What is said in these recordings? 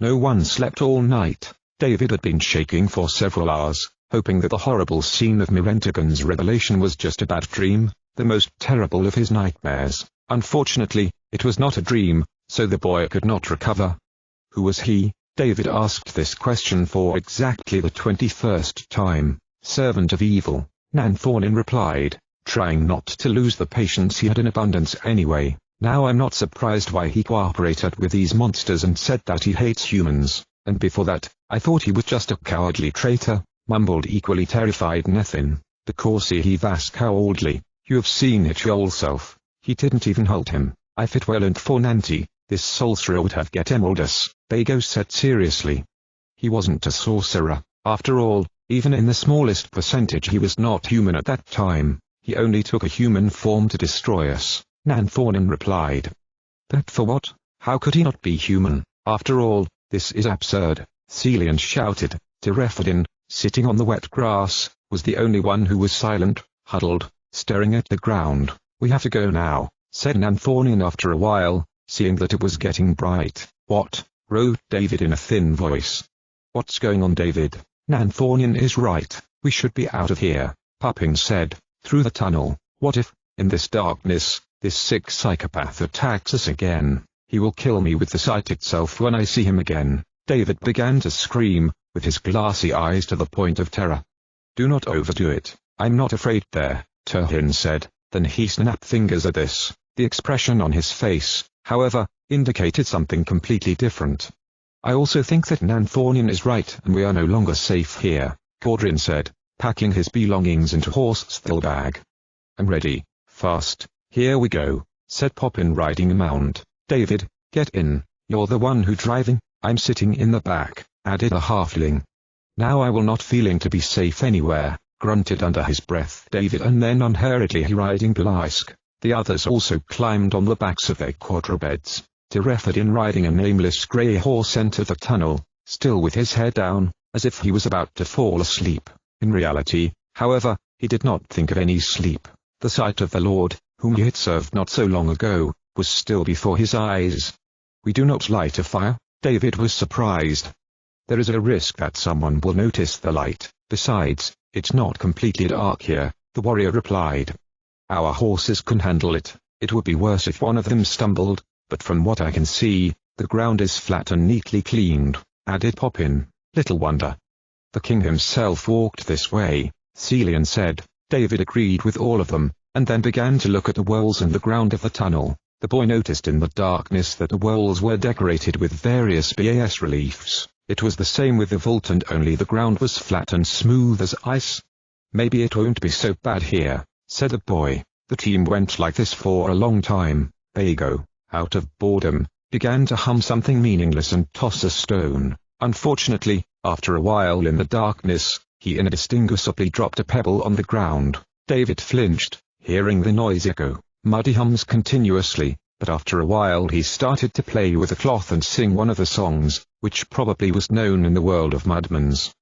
No one slept all night. David had been shaking for several hours, hoping that the horrible scene of Mirentigan's revelation was just a bad dream, the most terrible of his nightmares. Unfortunately, it was not a dream, so the boy could not recover. Who was he? David asked this question for exactly the 21st time. Servant of evil, Nanthaornin replied, trying not to lose the patience he had in abundance anyway. Now I'm not surprised why he cooperated with these monsters and said that he hates humans, and before that, I thought he was just a cowardly traitor, mumbled equally terrified Nethin. Because he was cowardly, you have seen it yourself. He didn't even hold him. If it weren't for Nanti, this sorcerer would have get emerald us, Bago said seriously. He wasn't a sorcerer, after all, even in the smallest percentage he was not human at that time. He only took a human form to destroy us, Nanthaornin replied. But for what? How could he not be human? After all, this is absurd, Celian shouted. Tirefadin, sitting on the wet grass, was the only one who was silent, huddled, staring at the ground. We have to go now, said Nanthaornin after a while, seeing that it was getting bright. What? Wrote David in a thin voice. What's going on, David? Nanthaornin is right, we should be out of here, Puppin said. Through the tunnel. What if, in this darkness, this sick psychopath attacks us again? He will kill me with the sight itself when I see him again. David began to scream, with his glassy eyes to the point of terror. Do not overdo it. I'm not afraid there, Turhin said. Then he snapped fingers at this. The expression on his face, however, indicated something completely different. I also think that Nanthaornin is right and we are no longer safe here, Cordrin said, packing his belongings into horse-style bag. I'm ready. Fast. Here we go, said Poppin riding a mount. David, get in. You're the one who driving. I'm sitting in the back, added a halfling. Now I will not feeling to be safe anywhere, grunted under his breath David, and then unhurriedly he riding Blisk. The others also climbed on the backs of their quadrupeds. Tirefadin riding a nameless grey horse entered the tunnel, still with his head down, as if he was about to fall asleep. In reality, however, he did not think of any sleep. The sight of the Lord, whom he had served not so long ago, was still before his eyes. We do not light a fire? David was surprised. There is a risk that someone will notice the light. Besides, it's not completely dark here, the warrior replied. Our horses can handle it. It would be worse if one of them stumbled, but from what I can see, the ground is flat and neatly cleaned, added Poppin. Little wonder. The king himself walked this way, Celian said. David agreed with all of them, and then began to look at the walls and the ground of the tunnel. The boy noticed in the darkness that the walls were decorated with various bas-reliefs. It was the same with the vault, and only the ground was flat and smooth as ice. Maybe it won't be so bad here, said the boy. The team went like this for a long time. Bago, out of boredom, began to hum something meaningless and toss a stone. Unfortunately, after a while in the darkness, he indistinguishably dropped a pebble on the ground. David flinched, hearing the noise echo. Muddy hums continuously, but after a while he started to play with a cloth and sing one of the songs, which probably was known in the world of mudmans.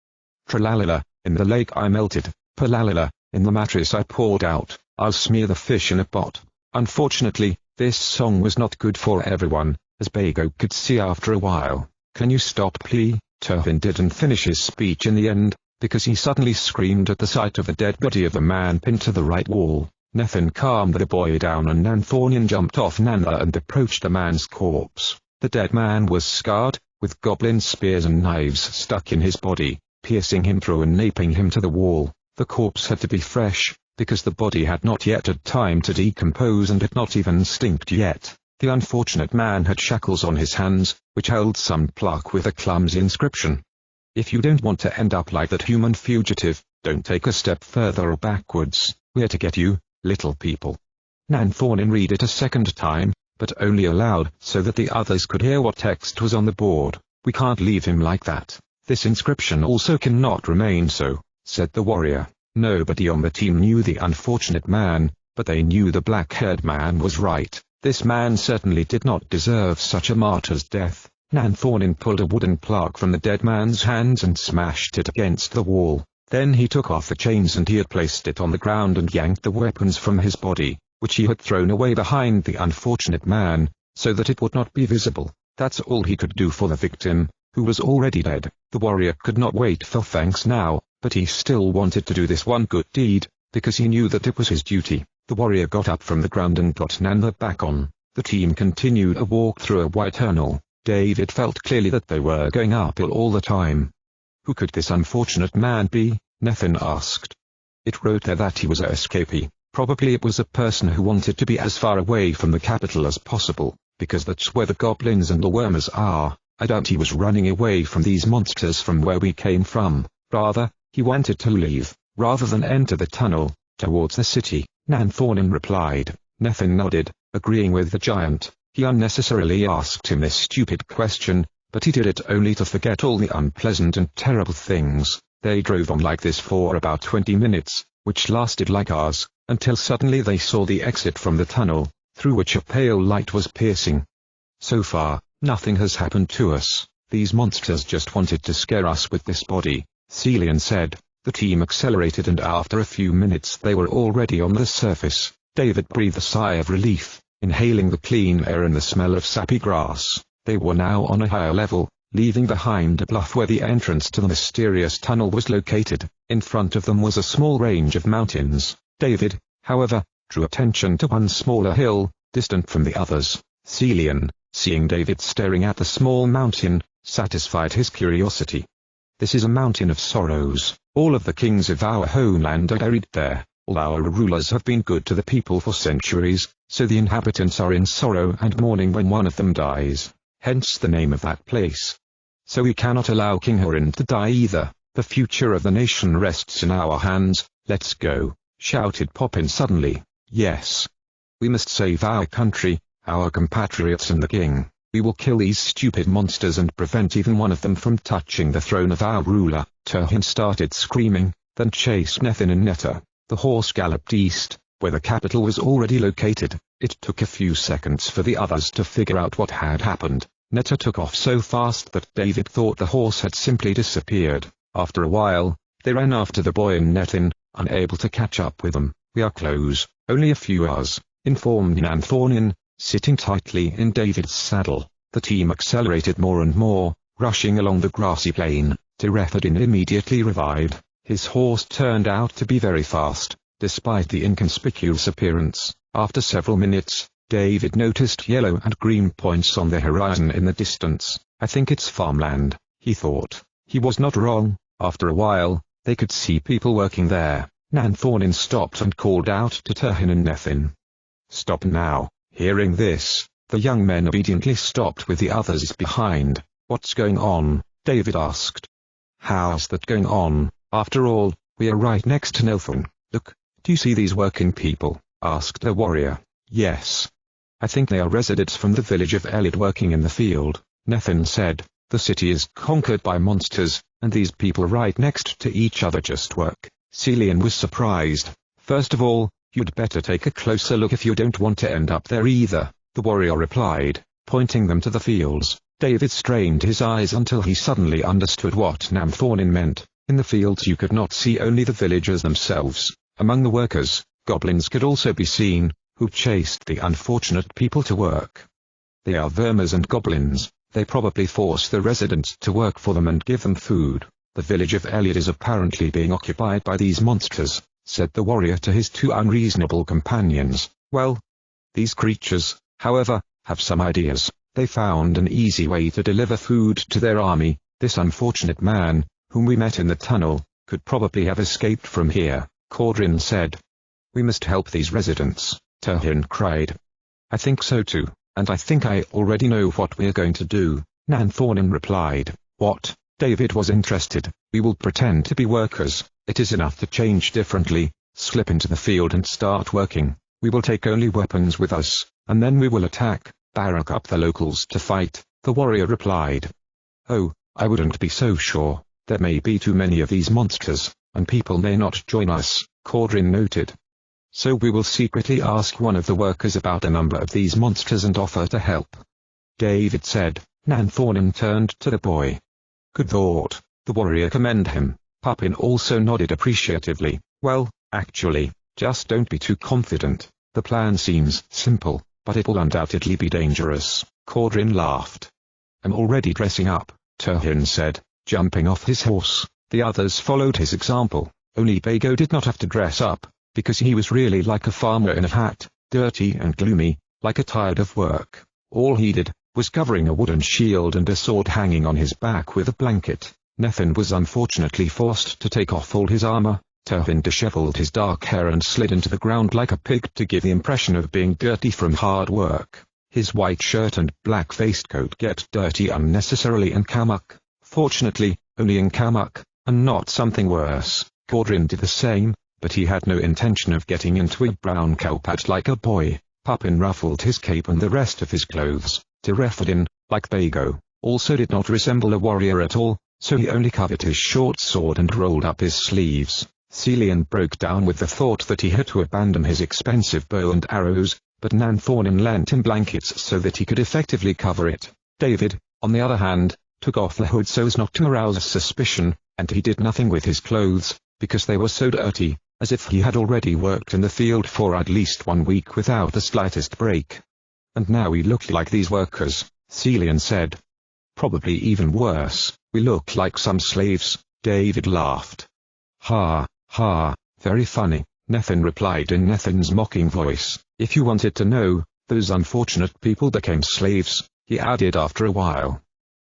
Tralalala, in the lake I melted, palalala, in the mattress I poured out, I'll smear the fish in a pot. Unfortunately, this song was not good for everyone, as Bago could see after a while. Can you stop, please? Turhin didn't finish his speech in the end, because he suddenly screamed at the sight of the dead body of the man pinned to the right wall. Nethin calmed the boy down and Nanthaornin jumped off Nana and approached the man's corpse. The dead man was scarred, with goblin spears and knives stuck in his body, piercing him through and naping him to the wall. The corpse had to be fresh, because the body had not yet had time to decompose and had not even stinked yet. The unfortunate man had shackles on his hands, which held some plaque with a clumsy inscription. If you don't want to end up like that human fugitive, don't take a step further or backwards. We're to get you, little people. Nanthaornin read it a second time, but only aloud so that the others could hear what text was on the board. We can't leave him like that. This inscription also cannot remain so, said the warrior. Nobody on the team knew the unfortunate man, but they knew the black-haired man was right. This man certainly did not deserve such a martyr's death. Nanthaornin pulled a wooden plaque from the dead man's hands and smashed it against the wall. Then he took off the chains and he had placed it on the ground and yanked the weapons from his body, which he had thrown away behind the unfortunate man, so that it would not be visible. That's all he could do for the victim, who was already dead. The warrior could not wait for thanks now, but he still wanted to do this one good deed, because he knew that it was his duty. The warrior got up from the ground and got Nana back on. The team continued a walk through a wide tunnel. David felt clearly that they were going uphill all the time. Who could this unfortunate man be? Nathan asked. It wrote there that he was a escapee. Probably it was a person who wanted to be as far away from the capital as possible, because that's where the goblins and the wormers are. I doubt he was running away from these monsters from where we came from. Rather, he wanted to leave, rather than enter the tunnel, towards the city. Nanthornin replied. Nathan nodded, agreeing with the giant. He unnecessarily asked him this stupid question, but he did it only to forget all the unpleasant and terrible things. They drove on like this for about 20 minutes, which lasted like hours, until suddenly they saw the exit from the tunnel, through which a pale light was piercing. So far, nothing has happened to us. These monsters just wanted to scare us with this body, Celian said. The team accelerated and after a few minutes they were already on the surface. David breathed a sigh of relief, inhaling the clean air and the smell of sappy grass. They were now on a higher level, leaving behind a bluff where the entrance to the mysterious tunnel was located. In front of them was a small range of mountains. David, however, drew attention to one smaller hill, distant from the others. Celian, seeing David staring at the small mountain, satisfied his curiosity. This is a mountain of sorrows. All of the kings of our homeland are buried there. All our rulers have been good to the people for centuries, so the inhabitants are in sorrow and mourning when one of them dies. Hence the name of that place. So we cannot allow King Horin to die either. The future of the nation rests in our hands. Let's go, shouted Poppin suddenly. Yes. We must save our country, our compatriots and the king. We will kill these stupid monsters and prevent even one of them from touching the throne of our ruler. Turhin started screaming, then chased Nethin and Netta. The horse galloped east, where the capital was already located. It took a few seconds for the others to figure out what had happened. Netta took off so fast that David thought the horse had simply disappeared. After a while, they ran after the boy and Nethin, unable to catch up with them. We are close, only a few hours, informed Nanthornin, sitting tightly in David's saddle. The team accelerated more and more, rushing along the grassy plain. Tirethadin immediately revived. His horse turned out to be very fast, despite the inconspicuous appearance. After several minutes, David noticed yellow and green points on the horizon in the distance. I think it's farmland, he thought. He was not wrong. After a while, they could see people working there. Nanthornin stopped and called out to Turhin and Nethin. Stop now. Hearing this, the young men obediently stopped with the others behind. What's going on? David asked. How's that going on? After all, we are right next to Nelthorn. Look, do you see these working people? Asked the warrior. Yes. I think they are residents from the village of Elid working in the field, Nethin said. The city is conquered by monsters, and these people right next to each other just work. Celian was surprised. First of all, you'd better take a closer look if you don't want to end up there either, the warrior replied, pointing them to the fields. David strained his eyes until he suddenly understood what Nanthornin meant. In the fields you could not see only the villagers themselves. Among the workers, goblins could also be seen, who chased the unfortunate people to work. They are vermers and goblins. They probably force the residents to work for them and give them food. The village of Elliot is apparently being occupied by these monsters, said the warrior to his two unreasonable companions. Well, these creatures, however, have some ideas. They found an easy way to deliver food to their army. This unfortunate man, whom we met in the tunnel, could probably have escaped from here, Cordrin said. We must help these residents, Turhin cried. I think so too, and I think I already know what we're going to do, Nanthornin replied. What? David was interested. We will pretend to be workers. It is enough to change differently, slip into the field and start working. We will take only weapons with us, and then we will attack, barrack up the locals to fight, the warrior replied. Oh, I wouldn't be so sure. There may be too many of these monsters, and people may not join us, Cordrin noted. So we will secretly ask one of the workers about the number of these monsters and offer to help. David said. Nanthornin turned to the boy. Good thought, the warrior commended him. Puppin also nodded appreciatively. Well, actually, just don't be too confident. The plan seems simple, but it will undoubtedly be dangerous. Cordrin laughed. I'm already dressing up. TWOU said, jumping off his horse. The others followed his example, only Bago did not have to dress up, because he was really like a farmer in a hat, dirty and gloomy, like a tired of work. All he did was covering a wooden shield and a sword hanging on his back with a blanket. Nathan was unfortunately forced to take off all his armor. TWOU disheveled his dark hair and slid into the ground like a pig to give the impression of being dirty from hard work. His white shirt and black waistcoat get dirty unnecessarily in Kamuk. Fortunately, only in Kamuk, and not something worse. Cordrin did the same, but he had no intention of getting into a brown cowpat like a boy. Pupin ruffled his cape and the rest of his clothes. Tirefudin, like Bago, also did not resemble a warrior at all, so he only covered his short sword and rolled up his sleeves. Celian broke down with the thought that he had to abandon his expensive bow and arrows, but Nanthonin lent him blankets so that he could effectively cover it. David, on the other hand, took off the hood so as not to arouse suspicion, and he did nothing with his clothes, because they were so dirty, as if he had already worked in the field for at least 1 week without the slightest break. And now we look like these workers, Celian said. Probably even worse, we look like some slaves. David laughed. Ha, ha, very funny, Nathan replied in Nathan's mocking voice. If you wanted to know, those unfortunate people became slaves, he added after a while.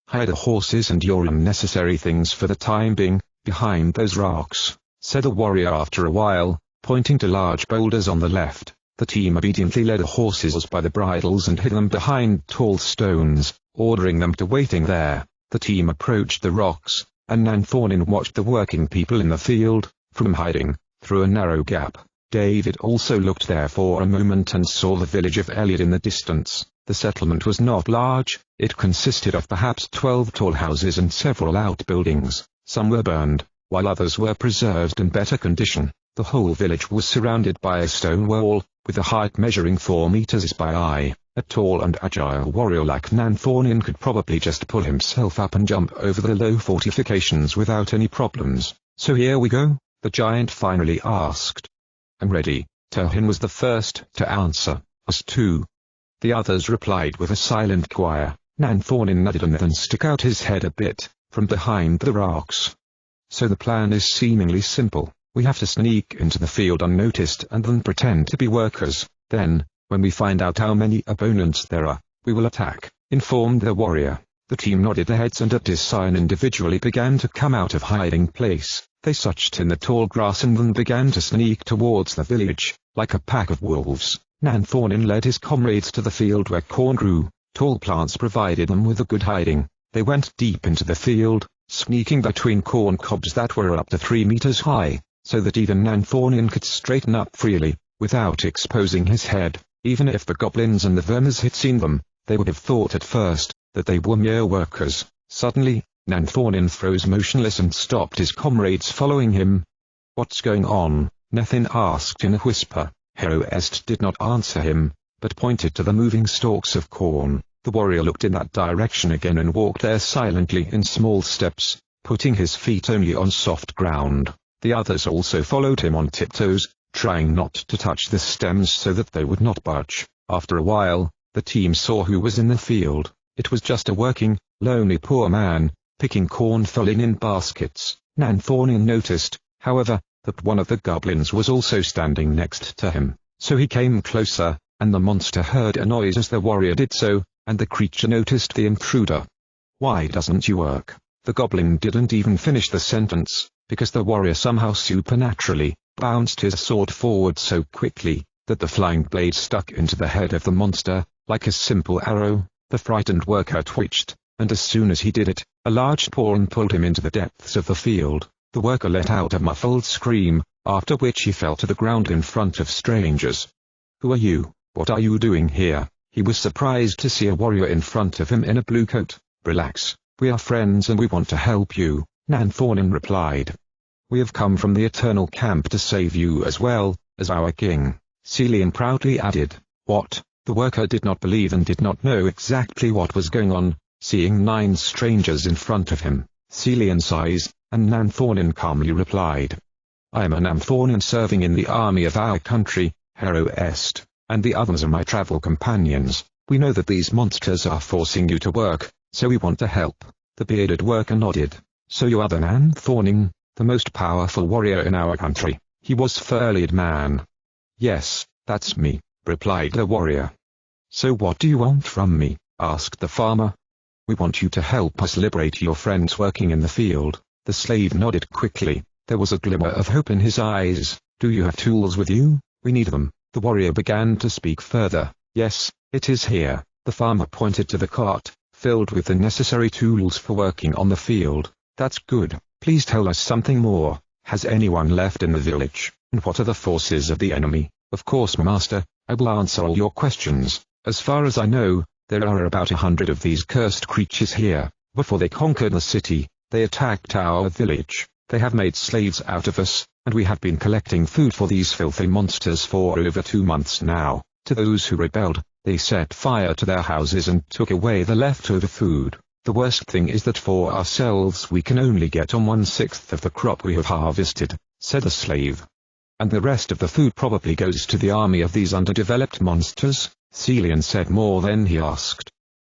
Hide the horses and your unnecessary things for the time being, behind those rocks, said the warrior after a while, pointing to large boulders on the left. The team obediently led the horses by the bridles and hid them behind tall stones, ordering them to waiting there. The team approached the rocks, and Nanthonin watched the working people in the field, from hiding, through a narrow gap. David also looked there for a moment and saw the village of Eliad in the distance. The settlement was not large, it consisted of perhaps 12 tall houses and several outbuildings. Some were burned, while others were preserved in better condition. The whole village was surrounded by a stone wall, with a height measuring 4 meters by eye. A tall and agile warrior like Nanthonin could probably just pull himself up and jump over the low fortifications without any problems. So here we go? The giant finally asked. I'm ready. TWOU was the first to answer. Us too. The others replied with a silent choir. Nanthonin nodded and then stuck out his head a bit, from behind the rocks. So the plan is seemingly simple. We have to sneak into the field unnoticed and then pretend to be workers. Then, when we find out how many opponents there are, we will attack, informed the warrior. The team nodded their heads and at his sign individually began to come out of hiding place. They searched in the tall grass and then began to sneak towards the village, like a pack of wolves. Nanthonin led his comrades to the field where corn grew. Tall plants provided them with a good hiding. They went deep into the field, sneaking between corn cobs that were up to 3 meters high, so that even Nanthonin could straighten up freely, without exposing his head. Even if the goblins and the vermers had seen them, they would have thought at first that they were mere workers. Suddenly, Nanthonin froze motionless and stopped his comrades following him. What's going on? Nathan asked in a whisper. Hero Est did not answer him, but pointed to the moving stalks of corn. The warrior looked in that direction again and walked there silently in small steps, putting his feet only on soft ground. The others also followed him on tiptoes, trying not to touch the stems so that they would not budge. After a while, the team saw who was in the field. It was just a working, lonely poor man, picking corn falling in baskets. Nanthonin noticed, however, that one of the goblins was also standing next to him. So he came closer, and the monster heard a noise as the warrior did so, and the creature noticed the intruder. Why doesn't you work? The goblin didn't even finish the sentence, because the warrior somehow supernaturally bounced his sword forward so quickly that the flying blade stuck into the head of the monster, like a simple arrow. The frightened worker twitched, and as soon as he did it, a large paw pulled him into the depths of the field. The worker let out a muffled scream, after which he fell to the ground in front of strangers. Who are you? What are you doing here? He was surprised to see a warrior in front of him in a blue coat. Relax, we are friends and we want to help you, Nanthonin replied. We have come from the Eternal Camp to save you as well as our king, Celian proudly added. What? The worker did not believe and did not know exactly what was going on, seeing 9 strangers in front of him. Celian sighs, and Nanthonin calmly replied. I am a Nanthonin serving in the army of our country, Hero Est, and the others are my travel companions. We know that these monsters are forcing you to work, so we want to help. The bearded worker nodded. So you are the Nan Thorning, the most powerful warrior in our country. He was furled man. Yes, that's me, replied the warrior. So what do you want from me? Asked the farmer. We want you to help us liberate your friends working in the field. The slave nodded quickly. There was a glimmer of hope in his eyes. Do you have tools with you? We need them. The warrior began to speak further. Yes, it is here. The farmer pointed to the cart, filled with the necessary tools for working on the field. That's good. Please tell us something more. Has anyone left in the village? And what are the forces of the enemy? Of course, master, I will answer all your questions. As far as I know, there are about 100 of these cursed creatures here. Before they conquered the city, they attacked our village. They have made slaves out of us, and we have been collecting food for these filthy monsters for over 2 months now. To those who rebelled, they set fire to their houses and took away the leftover food. The worst thing is that for ourselves we can only get on 1/6 of the crop we have harvested, said the slave. And the rest of the food probably goes to the army of these underdeveloped monsters? Celian said more than he asked.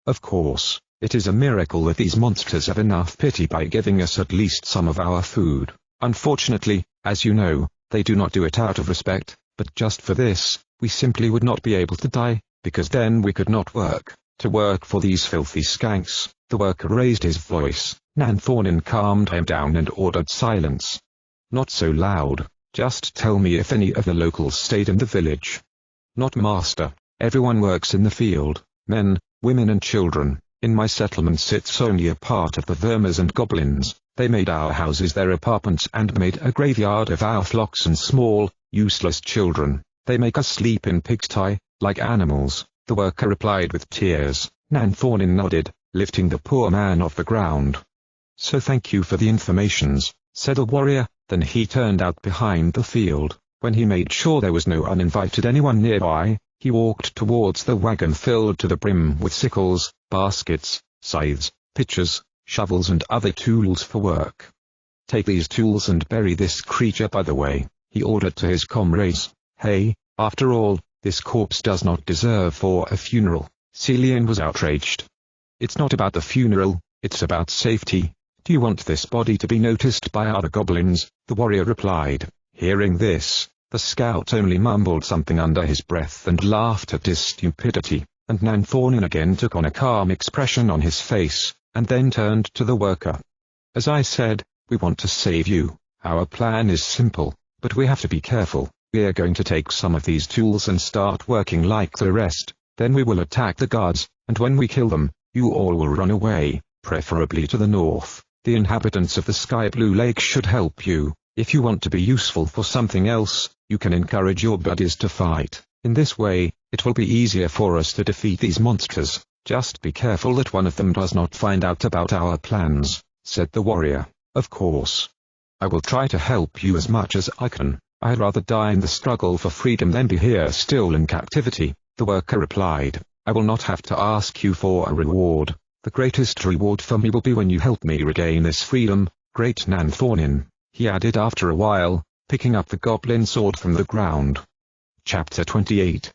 Of course, it is a miracle that these monsters have enough pity by giving us at least some of our food. Unfortunately, as you know, they do not do it out of respect, but just for this, we simply would not be able to die, because then we could not work. To work for these filthy skanks. The worker raised his voice. Nan Thornin calmed him down and ordered silence. Not so loud, just tell me if any of the locals stayed in the village. Not master, everyone works in the field, men, women and children. In my settlement sits only a part of the vermers and goblins. They made our houses their apartments and made a graveyard of our flocks and small, useless children. They make us sleep in pigsty, like animals, the worker replied with tears. Nan Thornin nodded, lifting the poor man off the ground. So thank you for the informations, said the warrior, then he turned out behind the field. When he made sure there was no uninvited anyone nearby, he walked towards the wagon filled to the brim with sickles, baskets, scythes, pitchers, shovels and other tools for work. Take these tools and bury this creature by the way, he ordered to his comrades. Hey, after all, this corpse does not deserve for a funeral. Celian was outraged. It's not about the funeral, it's about safety. Do you want this body to be noticed by other goblins? The warrior replied. Hearing this, the scout only mumbled something under his breath and laughed at his stupidity, and Nan Thornin again took on a calm expression on his face, and then turned to the worker. As I said, we want to save you. Our plan is simple, but we have to be careful. We are going to take some of these tools and start working like the rest. Then we will attack the guards, and when we kill them, you all will run away, preferably to the north. The inhabitants of the Sky Blue Lake should help you. If you want to be useful for something else, you can encourage your buddies to fight. In this way, it will be easier for us to defeat these monsters. Just be careful that one of them does not find out about our plans, said the warrior. Of course. I will try to help you as much as I can. I'd rather die in the struggle for freedom than be here still in captivity, the worker replied. I will not have to ask you for a reward. The greatest reward for me will be when you help me regain this freedom, great Nan Thornin, he added after a while, picking up the goblin sword from the ground. Chapter 28.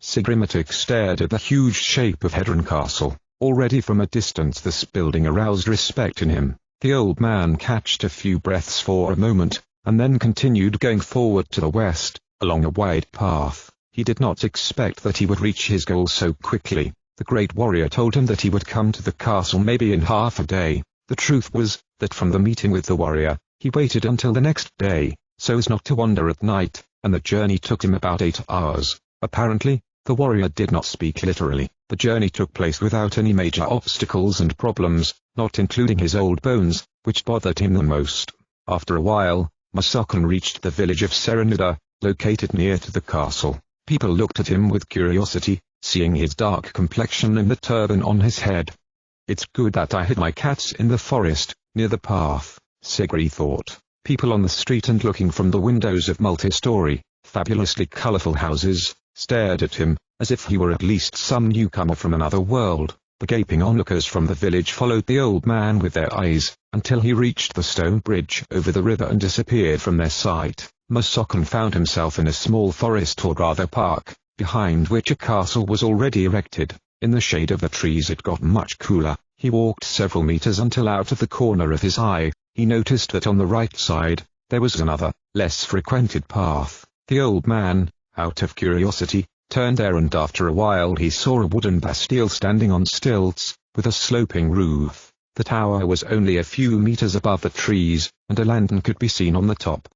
Sigrimatic stared at the huge shape of Hedron Castle. Already from a distance this building aroused respect in him. The old man catched a few breaths for a moment, and then continued going forward to the west, along a wide path. He did not expect that he would reach his goal so quickly. The great warrior told him that he would come to the castle maybe in half a day. The truth was, that from the meeting with the warrior, he waited until the next day, so as not to wander at night, and the journey took him about 8 hours. Apparently, the warrior did not speak literally. The journey took place without any major obstacles and problems, not including his old bones, which bothered him the most. After a while, Masakon reached the village of Serenida, located near to the castle. People looked at him with curiosity, seeing his dark complexion and the turban on his head. It's good that I hid my cats in the forest, near the path, Sigri thought. People on the street and looking from the windows of multi-story, fabulously colorful houses, stared at him, as if he were at least some newcomer from another world. The gaping onlookers from the village followed the old man with their eyes, until he reached the stone bridge over the river and disappeared from their sight. Masakon found himself in a small forest or rather park, behind which a castle was already erected. In the shade of the trees it got much cooler, He walked several meters until out of the corner of his eye, he noticed that on the right side, there was another, less frequented path. The old man, out of curiosity, turned there, and after a while he saw a wooden bastille standing on stilts, with a sloping roof. The tower was only a few meters above the trees, and a lantern could be seen on the top.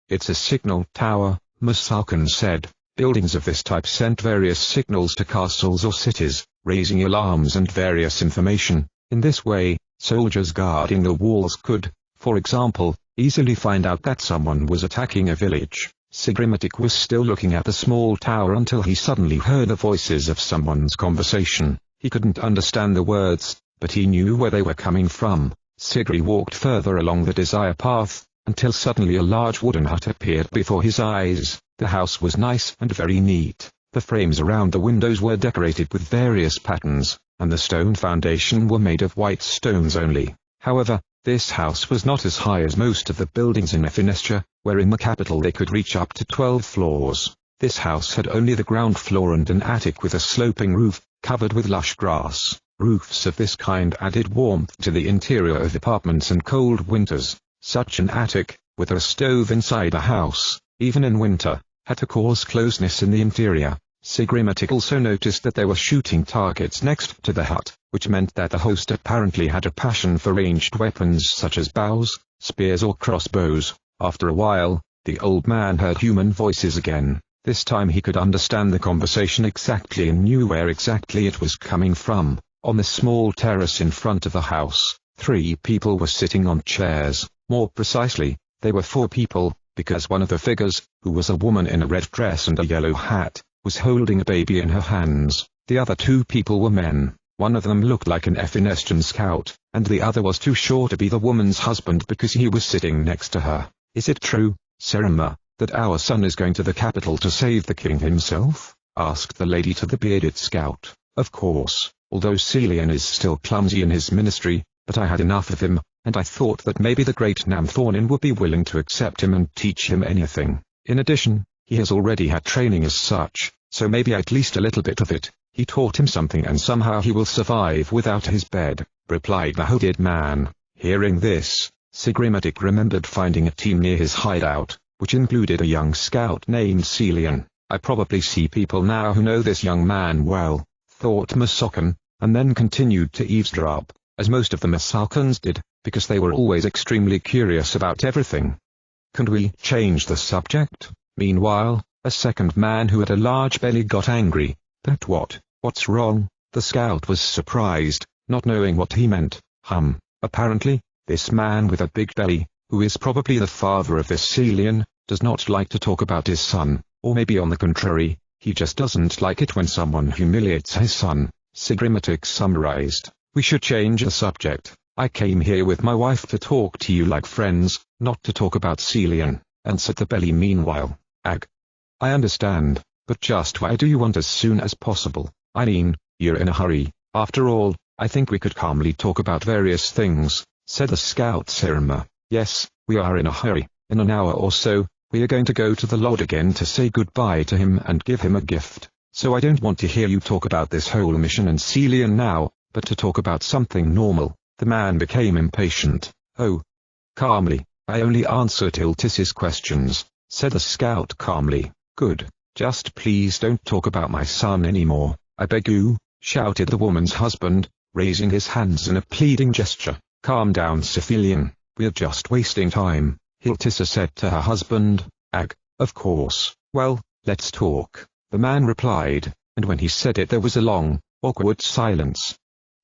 "It's a signal tower," Musalkan said. Buildings of this type sent various signals to castles or cities, raising alarms and various information. In this way, soldiers guarding the walls could, for example, easily find out that someone was attacking a village. Sigrimatic was still looking at the small tower until he suddenly heard the voices of someone's conversation. He couldn't understand the words, but he knew where they were coming from. Sigri walked further along the desire path, until suddenly a large wooden hut appeared before his eyes. The house was nice and very neat. The frames around the windows were decorated with various patterns, and the stone foundation were made of white stones only. However, this house was not as high as most of the buildings in Ephinestra, where in the capital they could reach up to 12 floors. This house had only the ground floor and an attic with a sloping roof, covered with lush grass. Roofs of this kind added warmth to the interior of apartments in cold winters. Such an attic, with a stove inside the house, even in winter, had to cause closeness in the interior. Sigrimatic also noticed that there were shooting targets next to the hut, which meant that the host apparently had a passion for ranged weapons such as bows, spears or crossbows. After a while, the old man heard human voices again. This time he could understand the conversation exactly and knew where exactly it was coming from. On the small terrace in front of the house, 3 people were sitting on chairs. More precisely, they were 4 people, because one of the figures, who was a woman in a red dress and a yellow hat, was holding a baby in her hands. The other 2 people were men. One of them looked like an Ephinestrian scout, and the other was too short to be the woman's husband because he was sitting next to her. "Is it true, Serima, that our son is going to the capital to save the king himself?" asked the lady to the bearded scout. "Of course, although Celian is still clumsy in his ministry, but I had enough of him, and I thought that maybe the great Namthornin would be willing to accept him and teach him anything. In addition, he has already had training as such, so maybe at least a little bit of it. He taught him something and somehow he will survive without his bed," replied the hooded man. Hearing this, Sigrimatic remembered finding a team near his hideout, which included a young scout named Celian. "I probably see people now who know this young man well," thought Musalkan, and then continued to eavesdrop, as most of the Musalkans did, because they were always extremely curious about everything. "Can we change the subject?" Meanwhile, a second man who had a large belly got angry. "But what's wrong?" The scout was surprised, not knowing what he meant. Apparently, this man with a big belly, who is probably the father of this Celian, does not like to talk about his son, or maybe on the contrary, he just doesn't like it when someone humiliates his son. Sigrimatic summarized. "We should change the subject. I came here with my wife to talk to you like friends, not to talk about Celian," answered the belly meanwhile. "Ag. I understand, but just why do you want as soon as possible? I mean, you're in a hurry. After all, I think we could calmly talk about various things," said the scout Serima. "Yes, we are in a hurry. In an hour or so, we are going to go to the Lord again to say goodbye to him and give him a gift. So I don't want to hear you talk about this whole mission and Celian now, but to talk about something normal." The man became impatient. "Oh. Calmly, I only answer Tiltis's questions," said the scout calmly. "Good. Just please don't talk about my son anymore, I beg you," shouted the woman's husband, raising his hands in a pleading gesture. "Calm down, Celian, we're just wasting time," Hiltissa said to her husband. "Ag, of course. Well, let's talk," the man replied, and when he said it there was a long, awkward silence.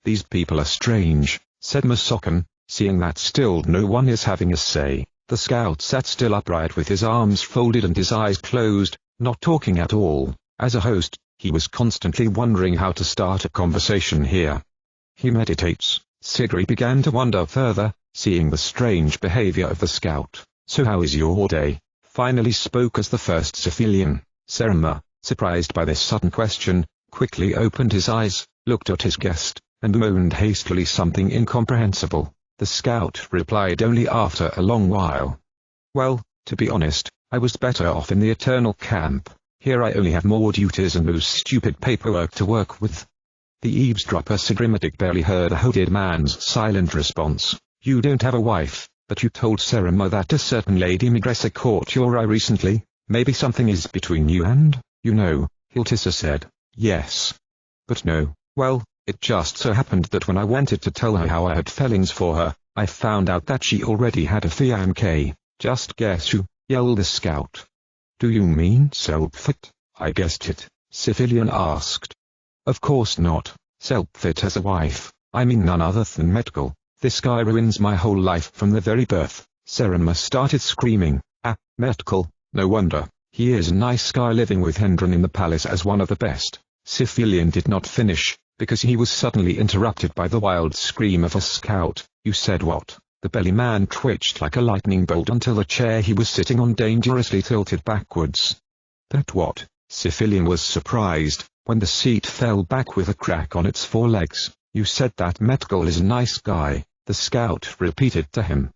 "These people are strange," said Musalkan, seeing that still no one is having a say. The scout sat still upright with his arms folded and his eyes closed, not talking at all. As a host, he was constantly wondering how to start a conversation here. He meditates. Sigri began to wonder further, seeing the strange behavior of the scout. "So how is your day?" finally spoke as the first Celian. Serima, surprised by this sudden question, quickly opened his eyes, looked at his guest, and moaned hastily something incomprehensible. The scout replied only after a long while. "Well, to be honest, I was better off in the Eternal Camp. Here I only have more duties and no stupid paperwork to work with." The eavesdropper Sigrimatic barely heard a hooded man's silent response. "You don't have a wife, but you told Serema that a certain Lady Migressa caught your eye recently. Maybe something is between you and, Hiltissa said. "Yes. But no, well, it just so happened that when I wanted to tell her how I had feelings for her, I found out that she already had a fiancé." "Just guess who?" yelled the scout. "Do you mean Selbfit?" "I guessed it," Civilian asked. "Of course not. Selbfit has a wife. I mean none other than Metkel. This guy ruins my whole life from the very birth." Serema started screaming. Metkel, no wonder. He is a nice guy living with Hendron in the palace as one of the best." Civilian did not finish, because he was suddenly interrupted by the wild scream of a scout. "You said what?" The belly man twitched like a lightning bolt until the chair he was sitting on dangerously tilted backwards. "That what?" Civilian was surprised, when the seat fell back with a crack on its forelegs. "You said that Metkel is a nice guy," the scout repeated to him.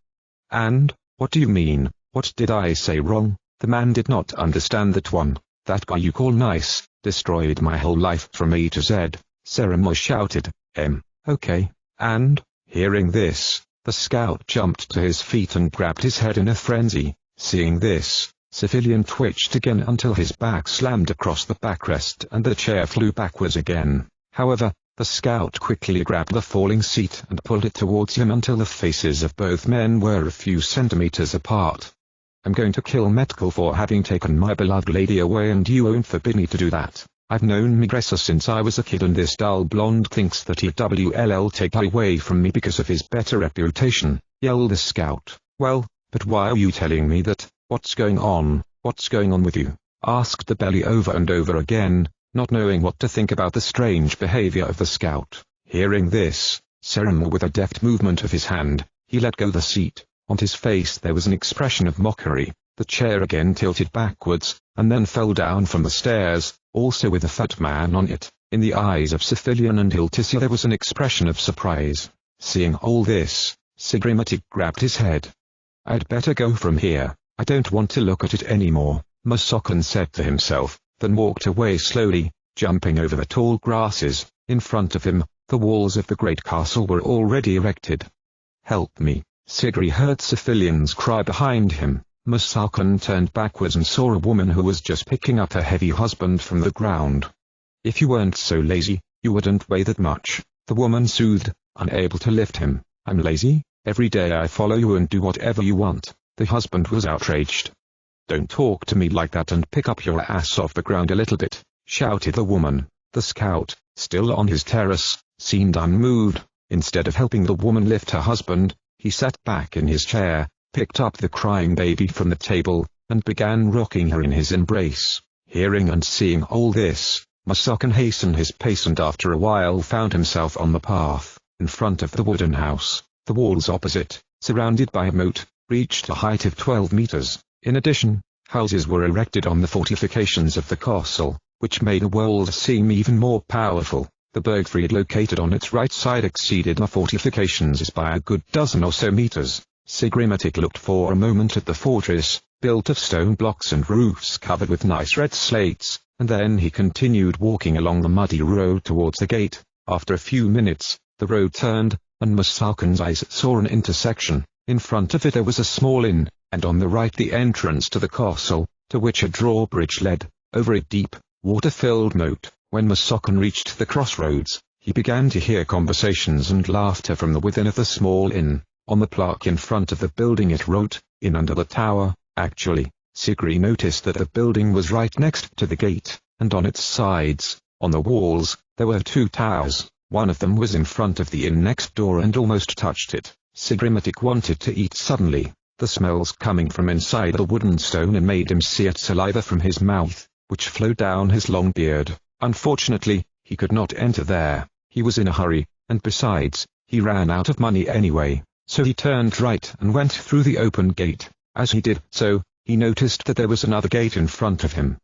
"And, what do you mean? What did I say wrong?" The man did not understand that one. "That guy you call nice, destroyed my whole life from A to Z," Serema shouted. Okay, and?" Hearing this, the scout jumped to his feet and grabbed his head in a frenzy. Seeing this, Civilian twitched again until his back slammed across the backrest and the chair flew backwards again. However, the scout quickly grabbed the falling seat and pulled it towards him until the faces of both men were a few centimeters apart. "I'm going to kill Metkel for having taken my beloved lady away, and you won't forbid me to do that. I've known Migressa since I was a kid, and this dull blonde thinks that TWOU take her away from me because of his better reputation," yelled the scout. "Well, but why are you telling me that? What's going on? What's going on with you?" asked the belly over and over again, not knowing what to think about the strange behavior of the scout. Hearing this, Serema with a deft movement of his hand, he let go the seat. On his face there was an expression of mockery. The chair again tilted backwards, and then fell down from the stairs, also with a fat man on it. In the eyes of Civilian and Hiltissa there was an expression of surprise. Seeing all this, Sigrimatic grabbed his head. "I'd better go from here. I don't want to look at it anymore," Masokan said to himself, then walked away slowly, jumping over the tall grasses. In front of him, the walls of the great castle were already erected. "Help me," Sigri heard Civilian's cry behind him. Masokan turned backwards and saw a woman who was just picking up her heavy husband from the ground. "If you weren't so lazy, you wouldn't weigh that much," the woman soothed, unable to lift him. "I'm lazy? Every day I follow you and do whatever you want." The husband was outraged. "Don't talk to me like that and pick up your ass off the ground a little bit," shouted the woman. The scout, still on his terrace, seemed unmoved. Instead of helping the woman lift her husband, he sat back in his chair, picked up the crying baby from the table, and began rocking her in his embrace. Hearing and seeing all this, Masokan hastened his pace and after a while found himself on the path, in front of the wooden house. The walls opposite, surrounded by a moat, reached a height of 12 meters. In addition, houses were erected on the fortifications of the castle, which made the walls seem even more powerful. The Bergfried located on its right side exceeded the fortifications by a good dozen or so meters. Sigrimatic looked for a moment at the fortress, built of stone blocks and roofs covered with nice red slates, and then he continued walking along the muddy road towards the gate. After a few minutes, the road turned, and Masokan's eyes saw an intersection. In front of it there was a small inn, and on the right the entrance to the castle, to which a drawbridge led, over a deep, water-filled moat. When Masokan reached the crossroads, he began to hear conversations and laughter from the within of the small inn. On the plaque in front of the building it wrote, "Inn under the tower." Actually, Sigri noticed that the building was right next to the gate, and on its sides, on the walls, there were two towers. One of them was in front of the inn next door and almost touched it. Sigrimatic wanted to eat suddenly. The smells coming from inside the wooden stone and made him sear saliva from his mouth, which flowed down his long beard. Unfortunately, he could not enter there. He was in a hurry, and besides, he ran out of money anyway, so he turned right and went through the open gate. As he did so, he noticed that there was another gate in front of him.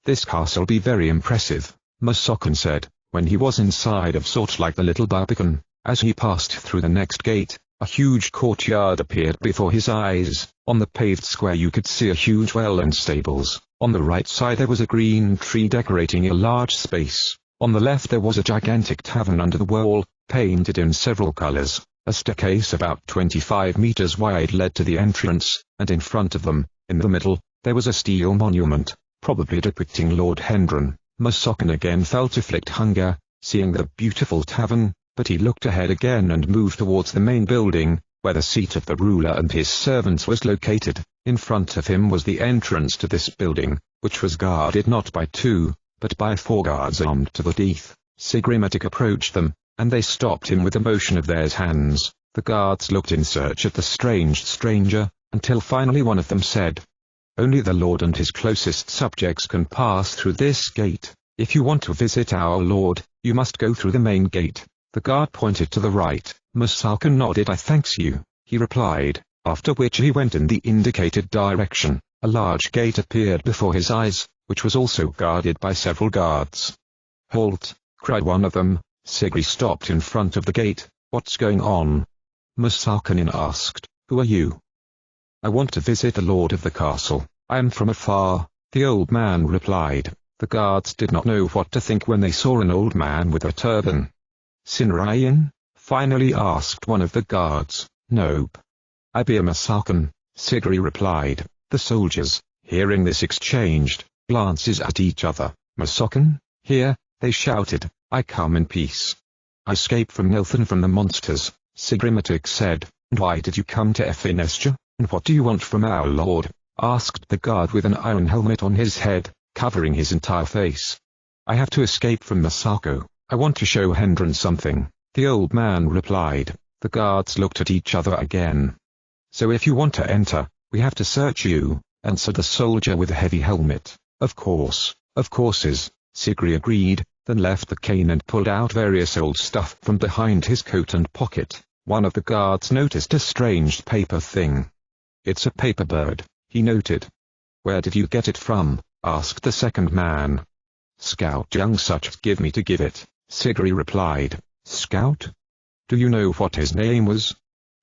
"This castle be very impressive," Masokan said, when he was inside of sort like the little Barbican. As he passed through the next gate, a huge courtyard appeared before his eyes. On the paved square you could see a huge well and stables. On the right side there was a green tree decorating a large space. On the left there was a gigantic tavern under the wall, painted in several colors. A staircase about 25 meters wide led to the entrance, and in front of them, in the middle, there was a steel monument, probably depicting Lord Hendron. Masokin again felt afflict hunger, seeing the beautiful tavern, but he looked ahead again and moved towards the main building, where the seat of the ruler and his servants was located. In front of him was the entrance to this building, which was guarded not by 2, but by 4 guards armed to the teeth. Sigrimatic approached them, and they stopped him with a motion of their hands. The guards looked in search of the strange stranger, until finally one of them said, "Only the Lord and his closest subjects can pass through this gate. If you want to visit our Lord, you must go through the main gate." The guard pointed to the right. Masokin nodded. "I thanks you," he replied, after which he went in the indicated direction. A large gate appeared before his eyes, which was also guarded by several guards. "Halt!" cried one of them. Sigri stopped in front of the gate. "What's going on?" Masokin asked. "Who are you?" "I want to visit the lord of the castle. I am from afar," the old man replied. The guards did not know what to think when they saw an old man with a turban. "Sinrayan?" finally asked one of the guards. "Nope. I be a Masokin," Sigri replied. The soldiers, hearing this, exchanged glances at each other. "Masokin, here," they shouted. "I come in peace. I escaped from Nilthan from the monsters," Sigrimatic said. "And why did you come to Efinestia, and what do you want from our lord?" asked the guard with an iron helmet on his head, covering his entire face. "I have to escape from Masako. I want to show Hendron something," the old man replied. The guards looked at each other again. "So if you want to enter, we have to search you," answered the soldier with a heavy helmet. Of courses," Sigri agreed, then left the cane and pulled out various old stuff from behind his coat and pocket. One of the guards noticed a strange paper thing. "It's a paper bird," he noted. "Where did you get it from?" asked the second man. "Scout young such give me to give it," Sigri replied. "Scout? Do you know what his name was?"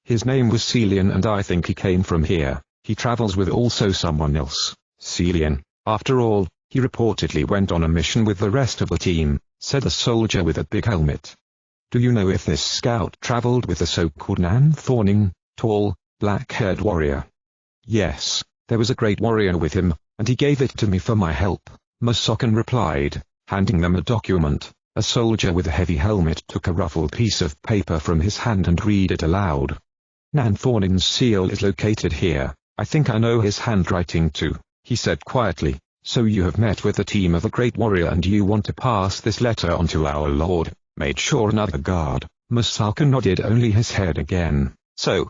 "His name was Celian, and I think he came from here. He travels with also someone else." "Celian, after all, he reportedly went on a mission with the rest of the team," said the soldier with a big helmet. "Do you know if this scout traveled with the so-called Nan Thorning, tall, black-haired warrior?" "Yes, there was a great warrior with him, and he gave it to me for my help," Masokin replied, handing them a document. A soldier with a heavy helmet took a ruffled piece of paper from his hand and read it aloud. "Nan Thorning's seal is located here. I think I know his handwriting too," he said quietly. "So you have met with the team of a great warrior and you want to pass this letter on to our lord," made sure another guard. Masokin nodded only his head again. "So,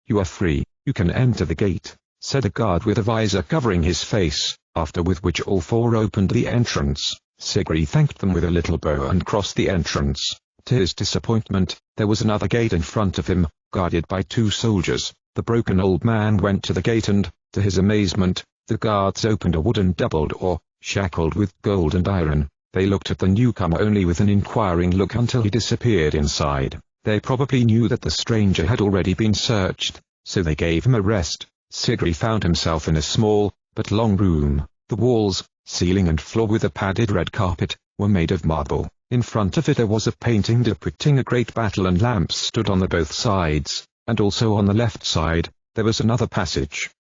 you are free, you can enter the gate," said a guard with a visor covering his face, after with which all 4 opened the entrance. Sigri thanked them with a little bow and crossed the entrance. To his disappointment, there was another gate in front of him, guarded by 2 soldiers. The broken old man went to the gate and, to his amazement, the guards opened a wooden double door, shackled with gold and iron. They looked at the newcomer only with an inquiring look until he disappeared inside. They probably knew that the stranger had already been searched, so they gave him a rest. Sigri found himself in a small, but long room. The walls, ceiling and floor with a padded red carpet, were made of marble. In front of it there was a painting depicting a great battle and lamps stood on the both sides, and also on the left side, there was another passage.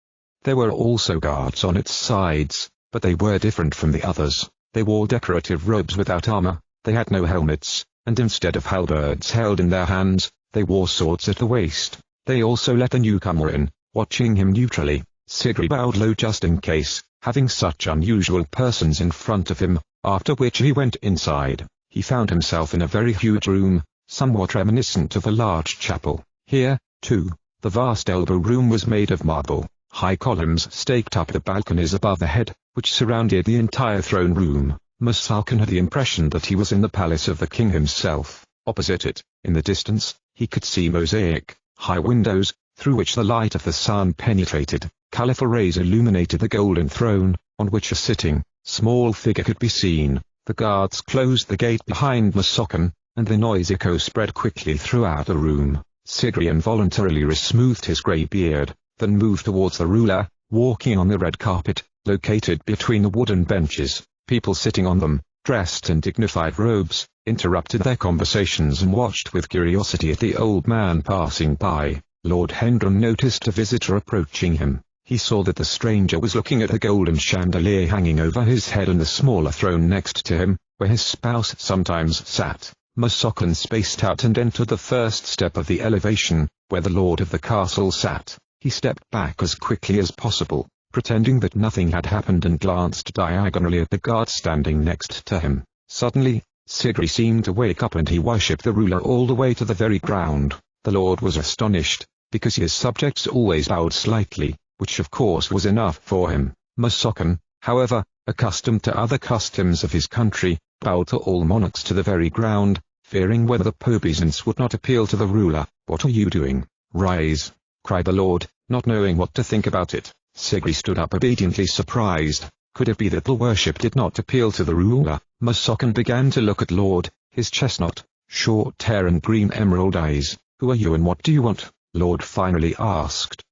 There were also guards on its sides, but they were different from the others. They wore decorative robes without armor, they had no helmets, and instead of halberds held in their hands, they wore swords at the waist. They also let the newcomer in, watching him neutrally. Sigri bowed low just in case, having such unusual persons in front of him, after which he went inside. He found himself in a very huge room, somewhat reminiscent of a large chapel. Here, too, the vast elbow room was made of marble. High columns staked up the balconies above the head, which surrounded the entire throne room. Masokin had the impression that he was in the palace of the king himself. Opposite it, in the distance, he could see mosaic, high windows, through which the light of the sun penetrated. Colorful rays illuminated the golden throne, on which a sitting, small figure could be seen. The guards closed the gate behind Masokin, and the noise echo spread quickly throughout the room. Sigri involuntarily smoothed his grey beard, then moved towards the ruler, walking on the red carpet, located between the wooden benches. People sitting on them, dressed in dignified robes, interrupted their conversations and watched with curiosity at the old man passing by. Lord Hendron noticed a visitor approaching him. He saw that the stranger was looking at the golden chandelier hanging over his head and the smaller throne next to him, where his spouse sometimes sat. Masokan spaced out and entered the first step of the elevation, where the lord of the castle sat. He stepped back as quickly as possible, pretending that nothing had happened, and glanced diagonally at the guard standing next to him. Suddenly, Sigri seemed to wake up and he worshipped the ruler all the way to the very ground. The lord was astonished, because his subjects always bowed slightly, which of course was enough for him. Masokan, however, accustomed to other customs of his country, bowed to all monarchs to the very ground, fearing whether the obeisance would not appeal to the ruler. "What are you doing? Rise!" cried the lord, not knowing what to think about it. Sigri stood up obediently, surprised. Could it be that the worship did not appeal to the ruler? Masokan began to look at Lord, his chestnut, short hair and green emerald eyes. "Who are you and what do you want?" Lord finally asked.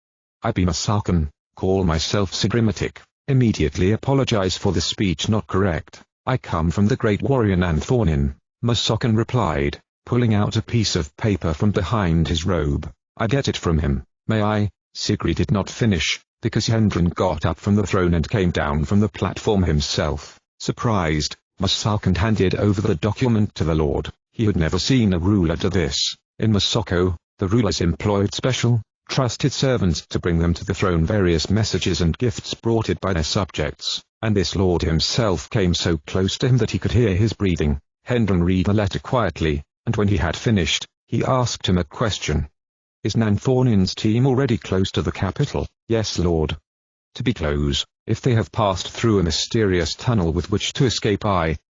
"I be Masokan, call myself Sigrimatic." Immediately apologize for the speech not correct. "I come from the great warrior Nanthaornin," Masokan replied, pulling out a piece of paper from behind his robe. "I get it from him. May I?" Sigri did not finish, because Hendron got up from the throne and came down from the platform himself. Surprised, Masokan handed over the document to the lord. He had never seen a ruler do this. In Masoko, the rulers employed special, trusted servants to bring them to the throne various messages and gifts brought it by their subjects, and this lord himself came so close to him that he could hear his breathing. Hendron read the letter quietly, and when he had finished, he asked him a question. "Is Nanthaornin's team already close to the capital?" "Yes, lord." "To be close, if they have passed through a mysterious tunnel with which to escape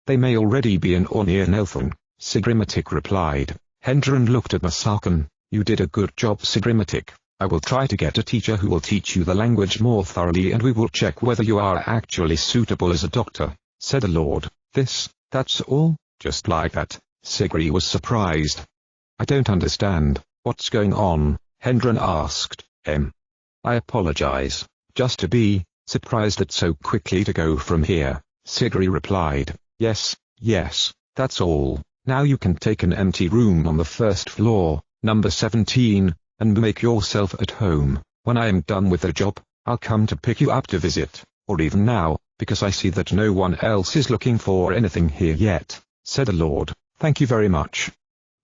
they may already be in or near Nelthorn," Sigrimatic replied. Hendron looked at Masokan. "You did a good job, Sigrimatic. I will try to get a teacher who will teach you the language more thoroughly, and we will check whether you are actually suitable as a doctor," said the lord. That's all?" "Just like that." Sigri was surprised. "I don't understand. What's going on?" Hendron asked. "I apologize. Just to be surprised that so quickly to go from here," Sigri replied. Yes, that's all. Now you can take an empty room on the first floor, number 17, and make yourself at home. When I am done with the job, I'll come to pick you up to visit, or even now, because I see that no one else is looking for anything here yet," said the lord. "Thank you very much,"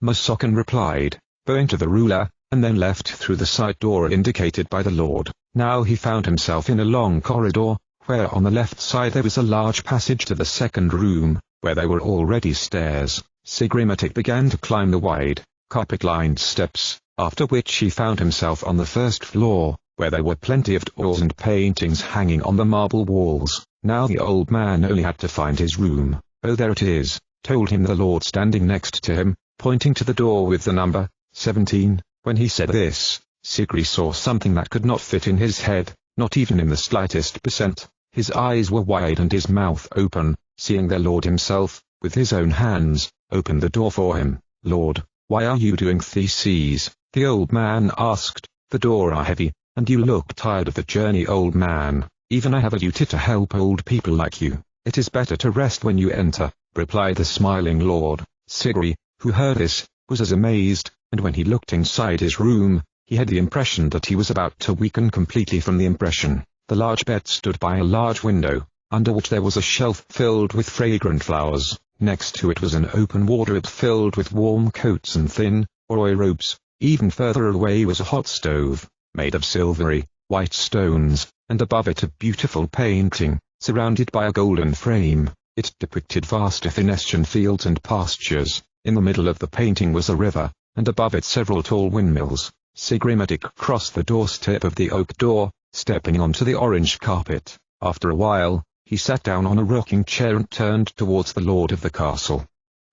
Masokan replied, bowing to the ruler, and then left through the side door indicated by the lord. Now he found himself in a long corridor, where on the left side there was a large passage to the second room, where there were already stairs. Sigrimatic began to climb the wide, carpet-lined steps, after which he found himself on the first floor, where there were plenty of dolls and paintings hanging on the marble walls. Now the old man only had to find his room. "Oh, there it is," told him the lord standing next to him, pointing to the door with the number 17. When he said this, Sigri saw something that could not fit in his head, not even in the slightest percent. His eyes were wide and his mouth open, seeing their lord himself, with his own hands, open the door for him. "Lord, why are you doing theses?" the old man asked. "The door are heavy, and you look tired of the journey, old man. Even I have a duty to help old people like you. It is better to rest when you enter," replied the smiling lord. Sigri, who heard this, was as amazed, and when he looked inside his room, he had the impression that he was about to weaken completely from the impression. The large bed stood by a large window, under which there was a shelf filled with fragrant flowers. Next to it was an open wardrobe filled with warm coats and thin, oi robes. Even further away was a hot stove, made of silvery, white stones, and above it a beautiful painting, surrounded by a golden frame. It depicted vast Athanasian fields and pastures. In the middle of the painting was a river, and above it several tall windmills. Sigrimatic crossed the doorstep of the oak door, stepping onto the orange carpet. After a while, he sat down on a rocking chair and turned towards the lord of the castle.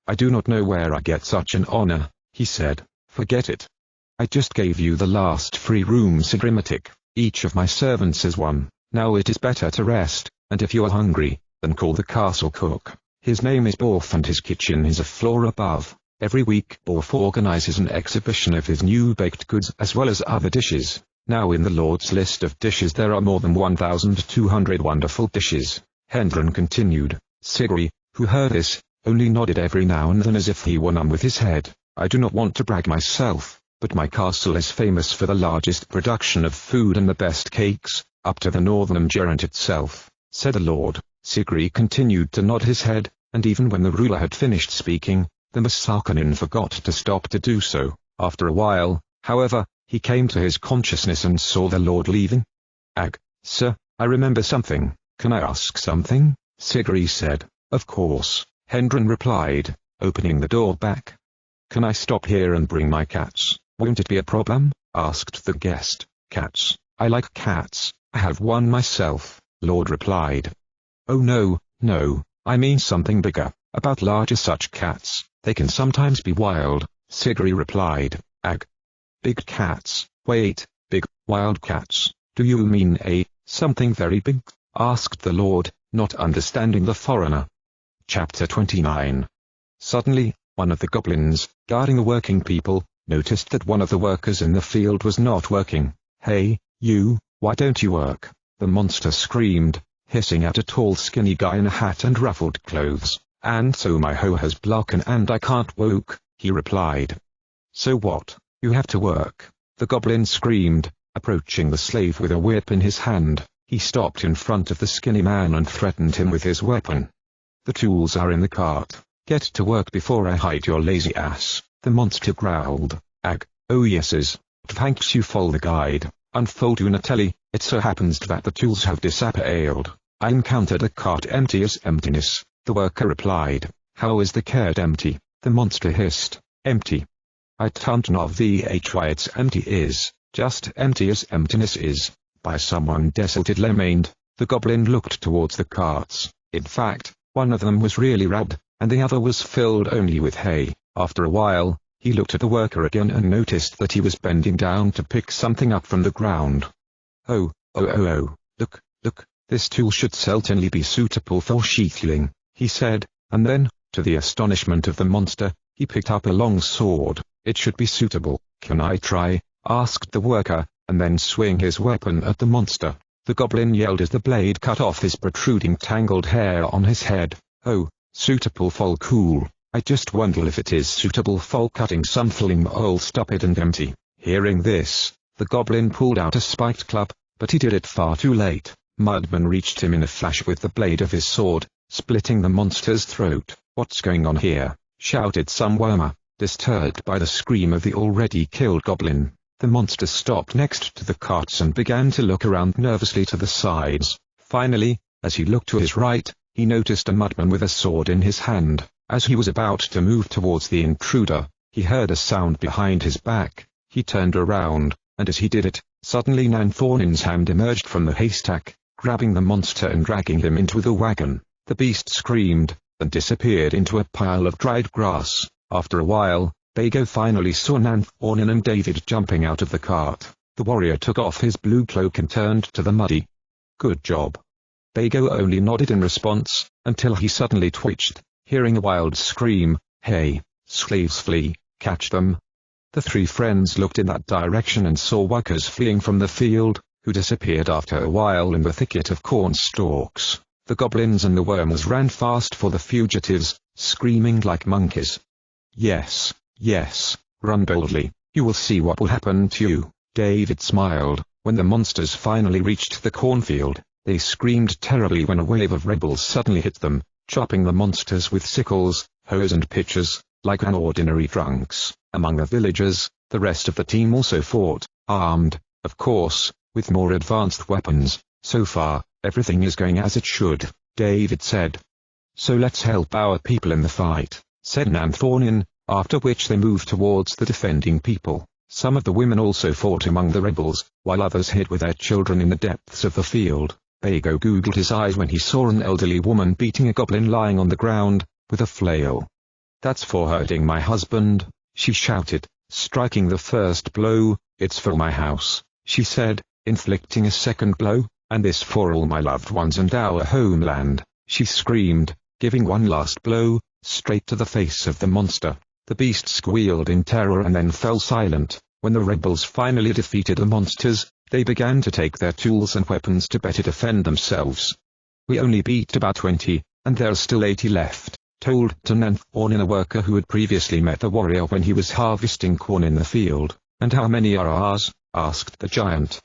"I do not know where I get such an honor," he said. "Forget it. I just gave you the last free room, Sigrimatic. Each of my servants has one. Now it is better to rest, and if you are hungry, then call the castle cook. His name is Borf and his kitchen is a floor above. Every week Borf organizes an exhibition of his new baked goods as well as other dishes. Now in the Lord's list of dishes there are more than 1,200 wonderful dishes." Hendron continued. Sigri, who heard this, only nodded every now and then as if he were numb with his head. "I do not want to brag myself, but my castle is famous for the largest production of food and the best cakes, up to the northern gerent itself," said the lord. Sigri continued to nod his head, and even when the ruler had finished speaking, the Masakanin forgot to stop to do so. After a while, however, he came to his consciousness and saw the lord leaving. "Ag, sir, I remember something. Can I ask something?" Sigri said. "Of course," Hendren replied, opening the door back. "Can I stop here and bring my cats? Won't it be a problem?" asked the guest. "Cats? I like cats. I have one myself," Lord replied. "Oh no, no, I mean something bigger, about larger such cats. They can sometimes be wild," Sigri replied. "Ag. Big cats, wait, big, wild cats, do you mean something very big?" asked the lord, not understanding the foreigner. Chapter 29. Suddenly, one of the goblins, guarding the working people, noticed that one of the workers in the field was not working. "Hey, you, why don't you work?" the monster screamed, hissing at a tall skinny guy in a hat and ruffled clothes. "And so my hoe has broken and I can't work," he replied. "So what? You have to work," the goblin screamed, approaching the slave with a whip in his hand. He stopped in front of the skinny man and threatened him with his weapon. "The tools are in the cart. Get to work before I hide your lazy ass," the monster growled. "Ag, oh yeses. Thanks you for the guide. Unfortunately, it so happens that the tools have disappeared. I encountered a cart empty as emptiness," the worker replied. "How is the cart empty?" the monster hissed. "Empty? I don't know why it's empty is, just empty as emptiness is, by someone desolate remained." The goblin looked towards the carts. In fact, one of them was really rubbed, and the other was filled only with hay. After a while, he looked at the worker again and noticed that he was bending down to pick something up from the ground. Oh, look, this tool should certainly be suitable for sheathing," he said, and then, to the astonishment of the monster, he picked up a long sword. "It should be suitable." "Can I try?" asked the worker, and then swing his weapon at the monster. The goblin yelled as the blade cut off his protruding tangled hair on his head. "Oh, suitable for cool. I just wonder if it is suitable for cutting something all stupid and empty." Hearing this, the goblin pulled out a spiked club, but he did it far too late. Mudman reached him in a flash with the blade of his sword, splitting the monster's throat. "What's going on here?" shouted some wormer, disturbed by the scream of the already killed goblin. The monster stopped next to the carts and began to look around nervously to the sides. Finally, as he looked to his right, he noticed a mudman with a sword in his hand. As he was about to move towards the intruder, he heard a sound behind his back. He turned around, and as he did it, suddenly Nanthornin's hand emerged from the haystack, grabbing the monster and dragging him into the wagon. The beast screamed, and disappeared into a pile of dried grass. After a while, Bago finally saw Nanthornin and David jumping out of the cart. The warrior took off his blue cloak and turned to the muddy. "Good job." Bago only nodded in response, until he suddenly twitched, hearing a wild scream. "Hey, slaves flee, catch them." The three friends looked in that direction and saw workers fleeing from the field, who disappeared after a while in the thicket of corn stalks. The goblins and the worms ran fast for the fugitives, screaming like monkeys. Yes, run boldly, you will see what will happen to you." David smiled. When the monsters finally reached the cornfield, they screamed terribly when a wave of rebels suddenly hit them, chopping the monsters with sickles, hoes and pitchers, like an ordinary drunks. Among the villagers, the rest of the team also fought, armed, of course, with more advanced weapons. "So far, everything is going as it should," David said. "So let's help our people in the fight," said Nanthornin, after which they moved towards the defending people. Some of the women also fought among the rebels, while others hid with their children in the depths of the field. Bago googled his eyes when he saw an elderly woman beating a goblin lying on the ground, with a flail. "That's for hurting my husband," she shouted, striking the first blow. "It's for my house," she said, inflicting a second blow, "and this for all my loved ones and our homeland," she screamed, giving one last blow, straight to the face of the monster. The beast squealed in terror and then fell silent. When the rebels finally defeated the monsters, they began to take their tools and weapons to better defend themselves. "We only beat about 20, and there's still 80 left, told to Nanthorn, a worker who had previously met the warrior when he was harvesting corn in the field. And how many are ours? Asked the giant.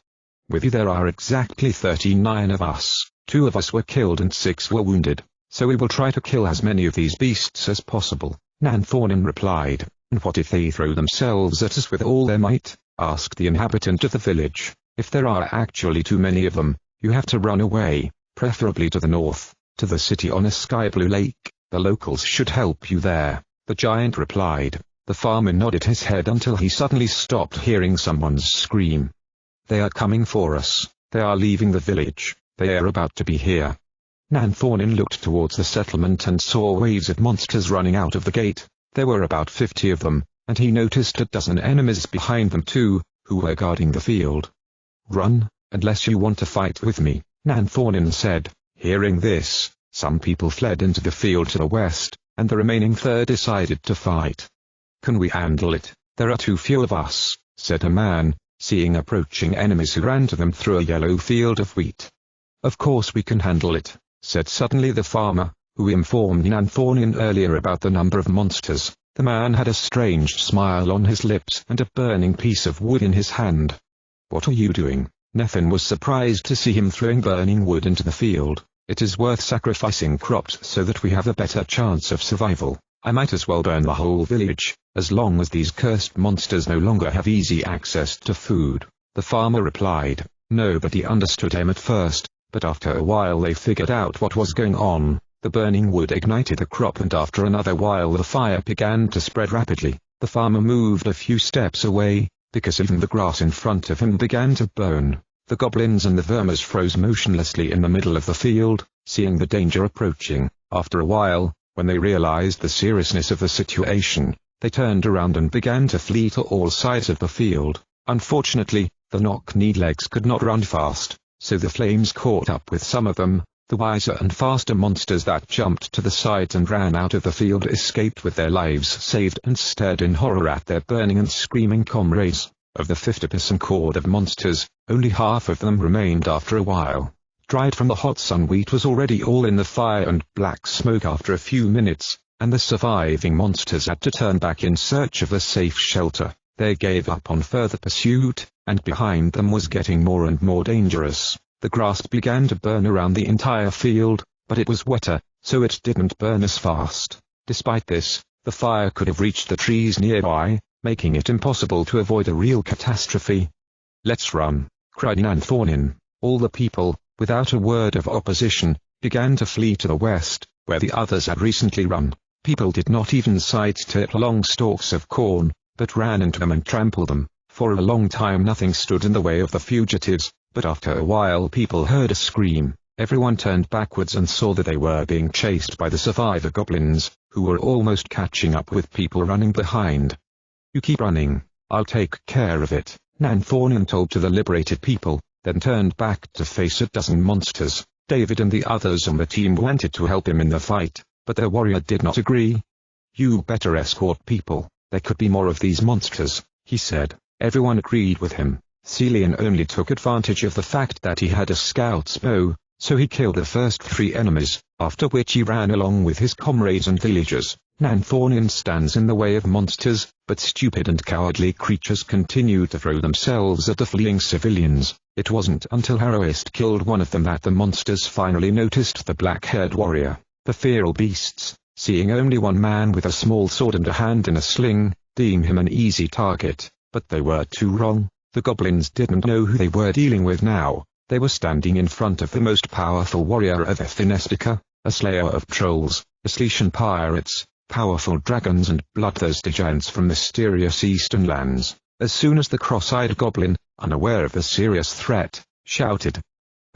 With you there are exactly 39 of us. 2 of us were killed and 6 were wounded, so we will try to kill as many of these beasts as possible, Nanthorn replied. And what if they throw themselves at us with all their might? Asked the inhabitant of the village. If there are actually too many of them, you have to run away, preferably to the north, to the city on a sky-blue lake. The locals should help you there, the giant replied. The farmer nodded his head until he suddenly stopped hearing someone's scream. They are coming for us. They are leaving the village. They are about to be here. Nanthorn looked towards the settlement and saw waves of monsters running out of the gate. There were about 50 of them, and he noticed a dozen enemies behind them too, who were guarding the field. Run, unless you want to fight with me, Nanthorn said. Hearing this, some people fled into the field to the west, and the remaining third decided to fight. Can we handle it? There are too few of us, said a man, seeing approaching enemies who ran to them through a yellow field of wheat. Of course we can handle it, said suddenly the farmer, who informed Nanthorn earlier about the number of monsters. The man had a strange smile on his lips and a burning piece of wood in his hand. What are you doing? Nathan was surprised to see him throwing burning wood into the field. It is worth sacrificing crops so that we have a better chance of survival. I might as well burn the whole village, as long as these cursed monsters no longer have easy access to food, the farmer replied. Nobody understood him at first, but after a while they figured out what was going on. The burning wood ignited the crop, and after another while the fire began to spread rapidly. The farmer moved a few steps away, because even the grass in front of him began to burn. The goblins and the vermers froze motionlessly in the middle of the field, seeing the danger approaching. After a while, when they realized the seriousness of the situation, they turned around and began to flee to all sides of the field. Unfortunately, the knock-kneed legs could not run fast, so the flames caught up with some of them. The wiser and faster monsters that jumped to the sides and ran out of the field escaped with their lives saved and stared in horror at their burning and screaming comrades. Of the 50% horde of monsters, only half of them remained after a while. Dried from the hot sun, wheat was already all in the fire and black smoke after a few minutes, and the surviving monsters had to turn back in search of a safe shelter. They gave up on further pursuit, and behind them was getting more and more dangerous. The grass began to burn around the entire field, but it was wetter, so it didn't burn as fast. Despite this, the fire could have reached the trees nearby, making it impossible to avoid a real catastrophe. Let's run, cried Nanthorn. All the people, without a word of opposition, began to flee to the west, where the others had recently run. People did not even sidestep long stalks of corn, but ran into them and trampled them. For a long time nothing stood in the way of the fugitives. But after a while people heard a scream. Everyone turned backwards and saw that they were being chased by the survivor goblins, who were almost catching up with people running behind. You keep running, I'll take care of it, Nanthorn told to the liberated people, then turned back to face a dozen monsters. David and the others on the team wanted to help him in the fight, but their warrior did not agree. You better escort people, there could be more of these monsters, he said. Everyone agreed with him. Celian only took advantage of the fact that he had a scout's bow, so he killed the first 3 enemies, after which he ran along with his comrades and villagers. Nanthorn stands in the way of monsters, but stupid and cowardly creatures continued to throw themselves at the fleeing civilians. It wasn't until Haroist killed one of them that the monsters finally noticed the black-haired warrior. The feral beasts, seeing only one man with a small sword and a hand in a sling, deemed him an easy target, but they were too wrong. The goblins didn't know who they were dealing with now. They were standing in front of the most powerful warrior of Ethenestica, a slayer of trolls, Asletian pirates, powerful dragons and bloodthirsty giants from mysterious eastern lands. As soon as the cross-eyed goblin, unaware of the serious threat, shouted,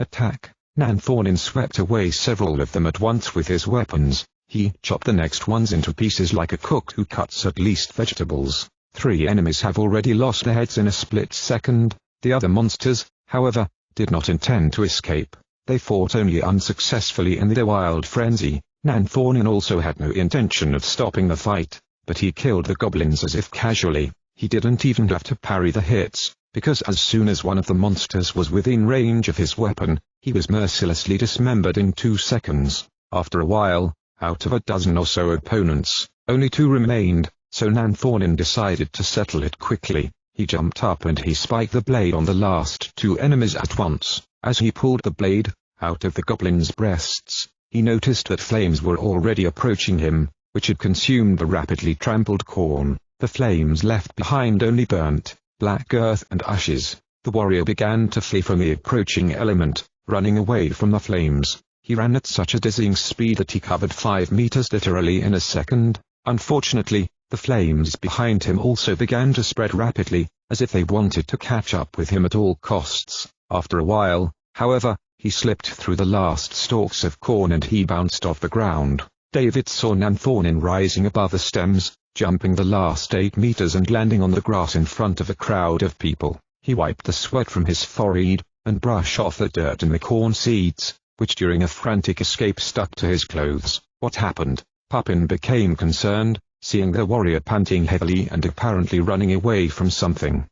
"Attack!" Nanthorn swept away several of them at once with his weapons. He chopped the next ones into pieces like a cook who cuts at least vegetables. 3 enemies have already lost their heads in a split second. The other monsters, however, did not intend to escape. They fought only unsuccessfully in their wild frenzy. Nanthorn also had no intention of stopping the fight, but he killed the goblins as if casually. He didn't even have to parry the hits, because as soon as one of the monsters was within range of his weapon, he was mercilessly dismembered in 2 seconds. After a while, out of a dozen or so opponents, only 2 remained, so Nanthornin decided to settle it quickly. He jumped up and he spiked the blade on the last 2 enemies at once. As he pulled the blade out of the goblin's breasts, he noticed that flames were already approaching him, which had consumed the rapidly trampled corn. The flames left behind only burnt, black earth and ashes. The warrior began to flee from the approaching element, running away from the flames. He ran at such a dizzying speed that he covered 5 meters literally in a second. Unfortunately, the flames behind him also began to spread rapidly, as if they wanted to catch up with him at all costs. After a while, however, he slipped through the last stalks of corn and he bounced off the ground. David saw Nanthornin rising above the stems, jumping the last 8 meters and landing on the grass in front of a crowd of people. He wiped the sweat from his forehead, and brushed off the dirt and the corn seeds, which during a frantic escape stuck to his clothes. What happened? Pupin became concerned, seeing the warrior panting heavily and apparently running away from something.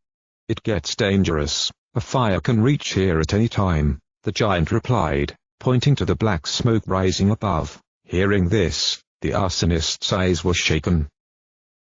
"It gets dangerous. A fire can reach here at any time," the giant replied, pointing to the black smoke rising above. Hearing this, the arsonist's eyes were shaken.